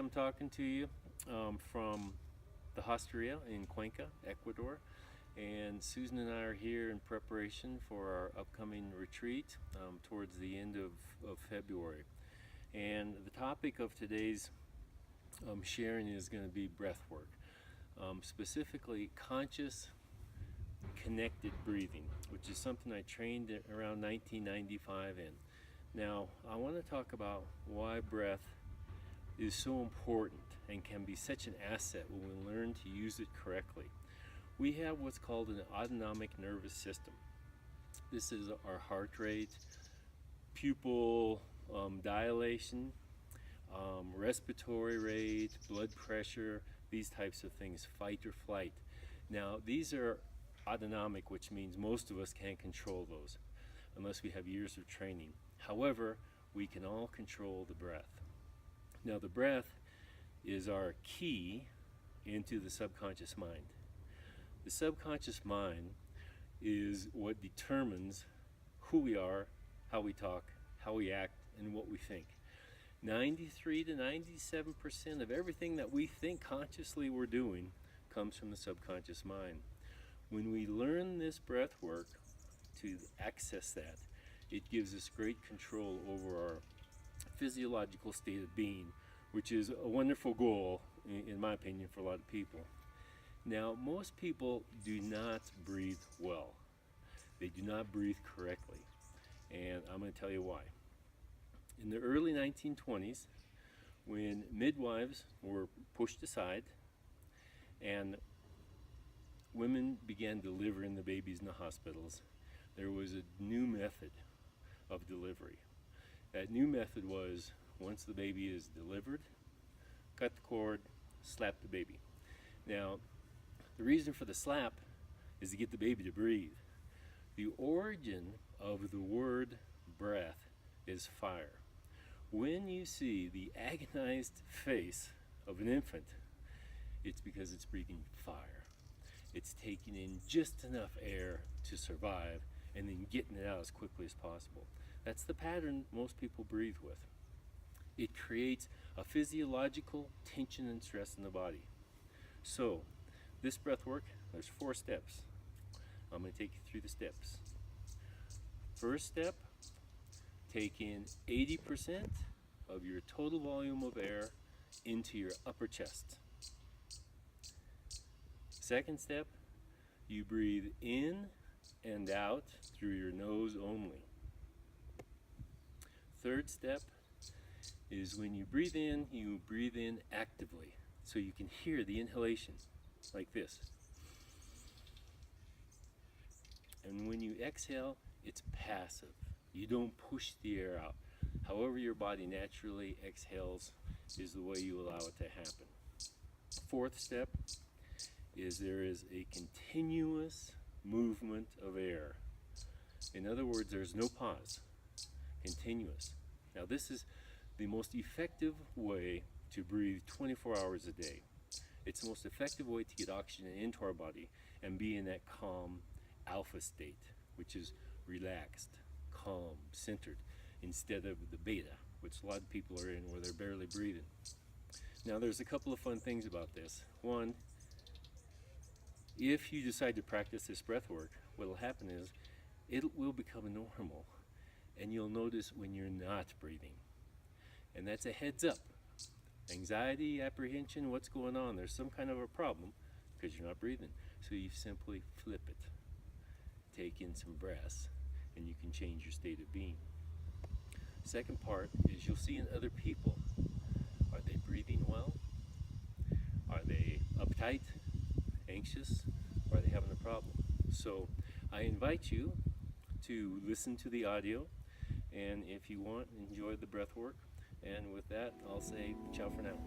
I'm talking to you from the Hosteria in Cuenca, Ecuador. And Susan and I are here in preparation for our upcoming retreat towards the end of February. And the topic of today's sharing is going to be breath work, specifically conscious connected breathing, which is something I trained around 1995 in. Now, I want to talk about why breath is so important and can be such an asset when we learn to use it correctly. We have what's called an autonomic nervous system. This is our heart rate, pupil dilation, respiratory rate, blood pressure, these types of things, fight or flight. Now, these are autonomic, which means most of us can't control those unless we have years of training. However, we can all control the breath. Now, the breath is our key into the subconscious mind. The subconscious mind is what determines who we are, how we talk, how we act, and what we think. 93 to 97% of everything that we think consciously we're doing comes from the subconscious mind. When we learn this breath work to access that, it gives us great control over our physiological state of being, which is a wonderful goal, in my opinion, for a lot of people. Now, most people do not breathe well. They do not breathe correctly, and I'm going to tell you why. In the early 1920s, when midwives were pushed aside and women began delivering the babies in the hospitals, there was a new method of delivery. That new method was, once the baby is delivered, cut the cord, slap the baby. Now, the reason for the slap is to get the baby to breathe. The origin of the word breath is fire. When you see the agonized face of an infant, it's because it's breathing fire. It's taking in just enough air to survive and then getting it out as quickly as possible. That's the pattern most people breathe with. It creates a physiological tension and stress in the body. So, this breath work, there's 4 steps. I'm going to take you through the steps. First step, take in 80% of your total volume of air into your upper chest. Second step, you breathe in and out through your nose only. Third step is when you breathe in actively, so you can hear the inhalation, like this. And when you exhale, it's passive. You don't push the air out. However your body naturally exhales is the way you allow it to happen. Fourth step is there is a continuous movement of air. In other words, there's no pause. Continuous. Now, this is the most effective way to breathe 24 hours a day. It's the most effective way to get oxygen into our body and be in that calm alpha state, which is relaxed, calm, centered, instead of the beta, which a lot of people are in where they're barely breathing. Now, there's a couple of fun things about this. One, if you decide to practice this breath work, what will happen is it will become normal, and you'll notice when you're not breathing. And that's a heads up. Anxiety, apprehension, what's going on? There's some kind of a problem because you're not breathing. So you simply flip it. Take in some breaths, and you can change your state of being. Second part is you'll see in other people. Are they breathing well? Are they uptight, anxious, or are they having a problem? So I invite you to listen to the audio, and if you want, enjoy the breath work. And with that, I'll say ciao for now.